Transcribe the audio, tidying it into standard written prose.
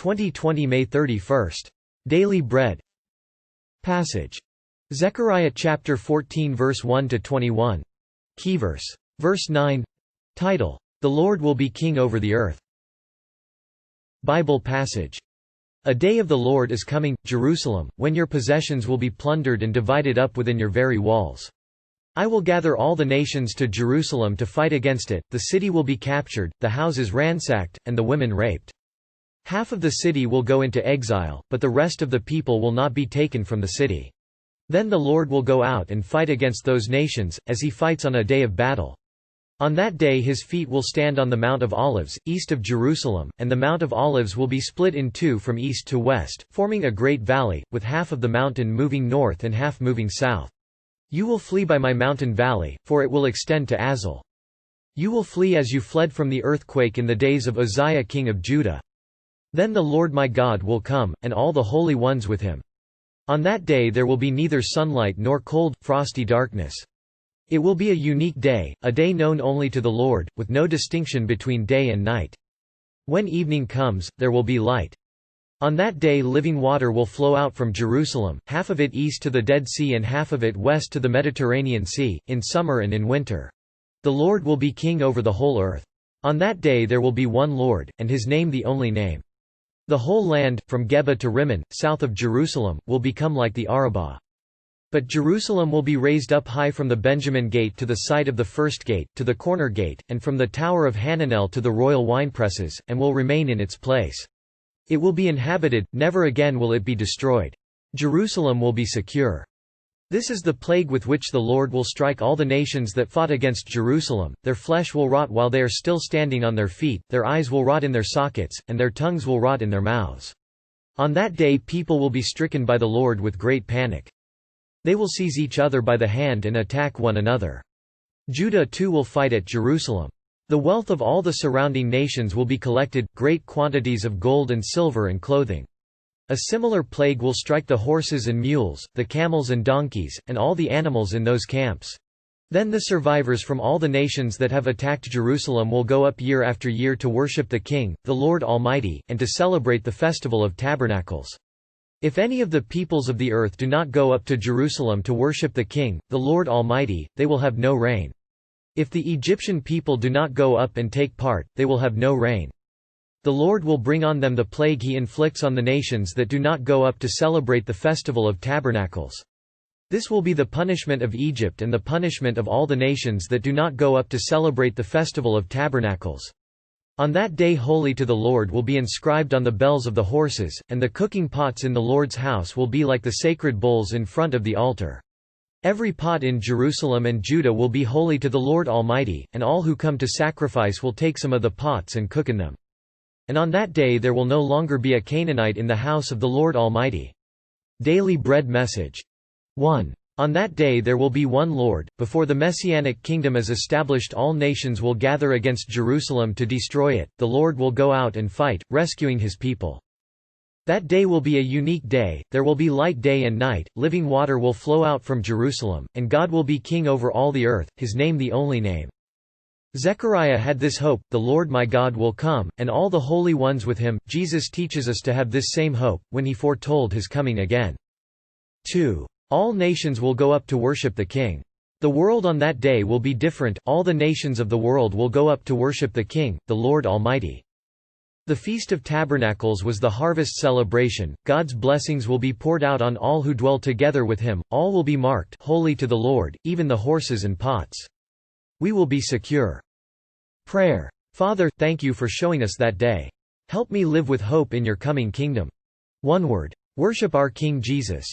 2020 May 31. Daily Bread Passage. Zechariah chapter 14 verse 1 to 21. Key verse. Verse 9. Title: The Lord will be king over the earth. Bible passage. A day of the Lord is coming, Jerusalem, when your possessions will be plundered and divided up within your very walls. I will gather all the nations to Jerusalem to fight against it, the city will be captured, the houses ransacked, and the women raped. Half of the city will go into exile, but the rest of the people will not be taken from the city. Then the Lord will go out and fight against those nations, as he fights on a day of battle. On that day his feet will stand on the Mount of Olives, east of Jerusalem, and the Mount of Olives will be split in two from east to west, forming a great valley, with half of the mountain moving north and half moving south. You will flee by my mountain valley, for it will extend to Azal. You will flee as you fled from the earthquake in the days of Uzziah king of Judah. Then the Lord my God will come, and all the holy ones with him. On that day there will be neither sunlight nor cold, frosty darkness. It will be a unique day, a day known only to the Lord, with no distinction between day and night. When evening comes, there will be light. On that day living water will flow out from Jerusalem, half of it east to the Dead Sea and half of it west to the Mediterranean Sea, in summer and in winter. The Lord will be king over the whole earth. On that day there will be one Lord, and his name the only name. The whole land, from Geba to Rimmon, south of Jerusalem, will become like the Arabah. But Jerusalem will be raised up high from the Benjamin gate to the site of the first gate, to the corner gate, and from the tower of Hananel to the royal winepresses, and will remain in its place. It will be inhabited, never again will it be destroyed. Jerusalem will be secure. This is the plague with which the Lord will strike all the nations that fought against Jerusalem: their flesh will rot while they are still standing on their feet, their eyes will rot in their sockets, and their tongues will rot in their mouths. On that day people will be stricken by the Lord with great panic. They will seize each other by the hand and attack one another. Judah too will fight at Jerusalem. The wealth of all the surrounding nations will be collected, great quantities of gold and silver and clothing. A similar plague will strike the horses and mules, the camels and donkeys, and all the animals in those camps. Then the survivors from all the nations that have attacked Jerusalem will go up year after year to worship the King, the Lord Almighty, and to celebrate the Festival of Tabernacles. If any of the peoples of the earth do not go up to Jerusalem to worship the King, the Lord Almighty, they will have no rain. If the Egyptian people do not go up and take part, they will have no rain. The Lord will bring on them the plague he inflicts on the nations that do not go up to celebrate the Festival of Tabernacles. This will be the punishment of Egypt and the punishment of all the nations that do not go up to celebrate the Festival of Tabernacles. On that day holy to the Lord will be inscribed on the bells of the horses, and the cooking pots in the Lord's house will be like the sacred bowls in front of the altar. Every pot in Jerusalem and Judah will be holy to the Lord Almighty, and all who come to sacrifice will take some of the pots and cook in them. And on that day there will no longer be a Canaanite in the house of the Lord Almighty. Daily Bread Message. 1. On that day there will be one Lord. Before the Messianic Kingdom is established, all nations will gather against Jerusalem to destroy it. The Lord will go out and fight, rescuing his people. That day will be a unique day. There will be light day and night, living water will flow out from Jerusalem, and God will be king over all the earth, his name the only name. Zechariah had this hope: the Lord my God will come, and all the holy ones with him. Jesus teaches us to have this same hope, when he foretold his coming again. 2. All nations will go up to worship the King. The world on that day will be different. All the nations of the world will go up to worship the King, the Lord Almighty. The Feast of Tabernacles was the harvest celebration. God's blessings will be poured out on all who dwell together with him. All will be marked holy to the Lord, even the horses and pots. We will be secure. Prayer. Father, thank you for showing us that day. Help me live with hope in your coming kingdom. One word. Worship our King Jesus.